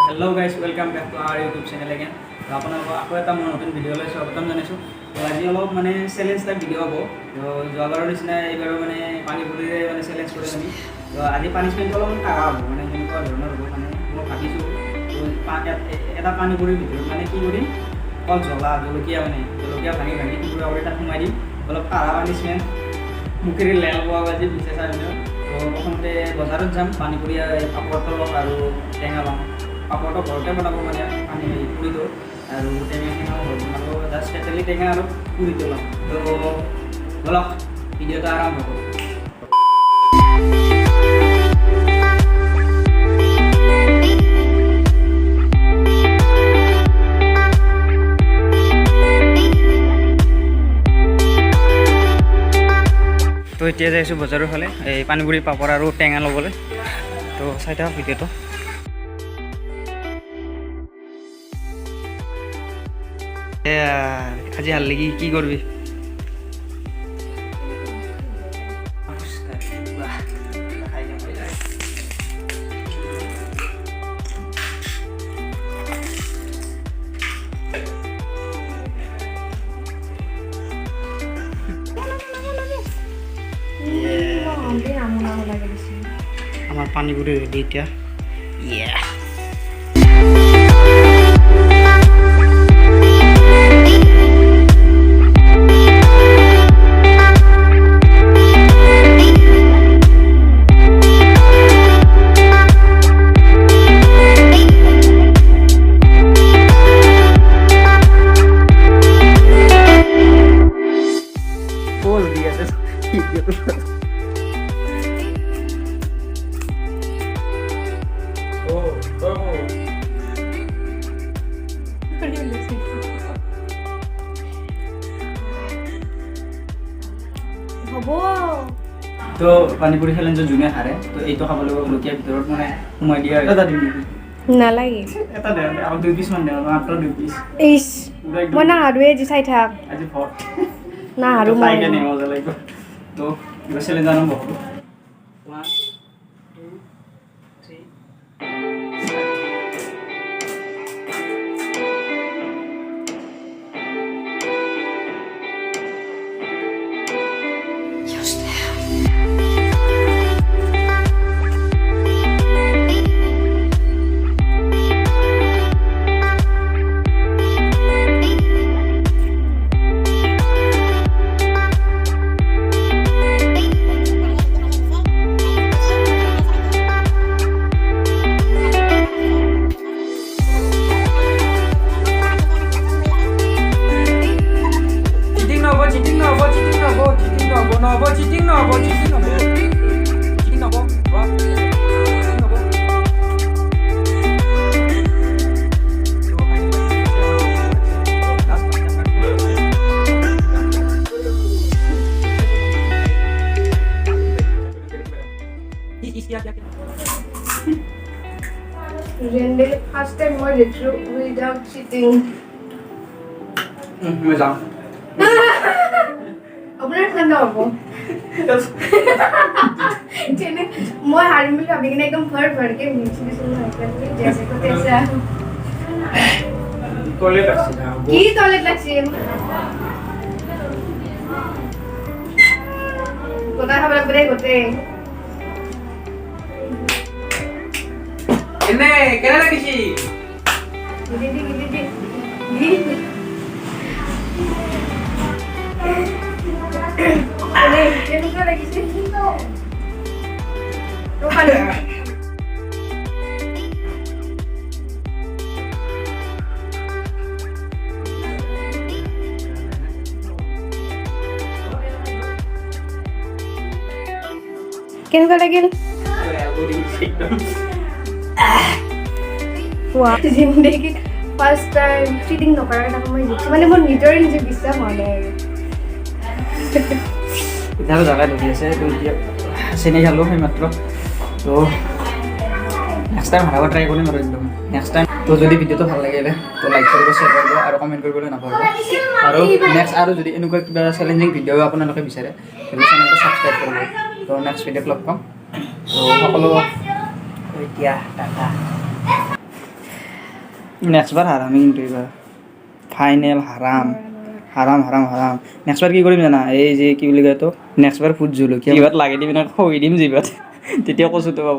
Hello guys, welcome back to our YouTube channel again. तो आपको आपको এটা মই নতুন ভিডিও লৈ স্বাগতম জনাইছো। তো আজি অলপ মানে চ্যালেঞ্জ টাইপ ভিডিও হ'ব। তো যোৱাবাৰৰ নিচিনা এইবাৰ মানে পানী পুৰিৰে মানে চ্যালেঞ্জ কৰিম আমি। তো আজি পানিশমেন্ট অলপ কাঢ়া হ'ব মানে এনেকুৱা ধৰণৰ হ'ব মানে মই ভাবিছো তো এটা পানী পুৰিৰ ভিতৰত মানে কি কৰিম কল জ্বলা জলকীয়া মানে জলকীয়া ভাঙি ভাঙি টুকুৰা কৰি তাত সোমাই দিম অলপ কাঢ়া পানিশমেন্ট মুখেৰে লেল পোৱা বাজি পিছে চাই দিওঁ। তো প্ৰথমতে বজাৰত যাম পানী পুৰি পাপৰ তলক আৰু টেঙা ল'ম। পাপৰটো ঘৰতে বনাব মানে পানী পুৰিটো আৰু টেঙাখিনিও ঘৰত বনাব জাষ্ট তেতেলী টেঙা আৰু পুৰিটো ল'ম। তো বলক ভিডিঅ'টো আৰম্ভ কৰোঁ। তো এতিয়া যাইছোঁ বজাৰৰ ফালে এই পানীপুৰি পাপৰ আৰু টেঙা ল'বলৈ। তো চাই থাকক ভিডিঅ'টো। আজি হাল লাগি কি করবি আমার পানিপুরি রেডি এটা তো পানীপুৰি চ্যালেঞ্জত যোনে হাৰে তো এইটো খাব লাগিব জলকীয়াৰ ভিতৰত মানে সোমাই দিয়া এটা দিম নেকি নালাগে এটা দে আৰু 2 পিছ মান দে মাত্ৰ 2 পিছ ইস মই না হাৰুৱে যি চাই থাক আজি ফট না হাৰু মই কেনে মজা লাগিব তো চ্যালেঞ্জ আৰম্ভ কৰোঁ 1 2 3 Really, first time more without cheating. মই যাম আপোনাৰ ঠাণ্ডা হ'ব যেনে মই হাৰিম বুলি ভাবি কিনে একদম ভৰকে মিছি দিছোঁ জেছে কৈছা টয়লেট আছে কি টয়লেট লাগছে কথা খাব লাগবে গোটে এনে কেনে লাগিছি কেনেকুৱা লাগিছে কেনেকুৱা লাগিল জিন্দগীত ফাৰ্ষ্ট টাইম চিটিং নকৰাকৈ থাকোঁ মই জিতছোঁ মানে মোৰ নিজৰে নিজে বিশ্বাস হোৱা নাই আৰু পিঠাটো জাগাত ধৰি আছে তো এতিয়া চেনি খালোঁ সেইমাত্ৰ তো নেক্সট টাইম হাৰাব ট্ৰাই কৰিম আৰু একদম নেক্সট টাইম তো যদি ভিডিঅ'টো ভাল লাগিলে তো লাইক কৰিব শ্বেয়াৰ কৰিব আৰু কমেণ্ট কৰিবলৈ নাপাহৰিব আৰু নেক্সট আৰু যদি এনেকুৱা কিবা চেলেঞ্জিং ভিডিঅ' আপোনালোকে বিচাৰে সেইটো চেনেলটো ছাবস্ক্ৰাইব কৰিব তো নেক্সট ভিডিঅ'ত লগ পাম তো সকলো এতিয়া টাটা নেক্সট বাৰ হাৰামি কিন্তু এইবাৰ ফাইনেল হাৰাম নেক্সট বাৰ কি কৰিম জানা এই যে কি বুলি কয় তো নেক্সট বাৰ ফুট জলকীয়া জিভাত লাগি দিম খহি দিম জিভাত তেতিয়া কচুটো পাব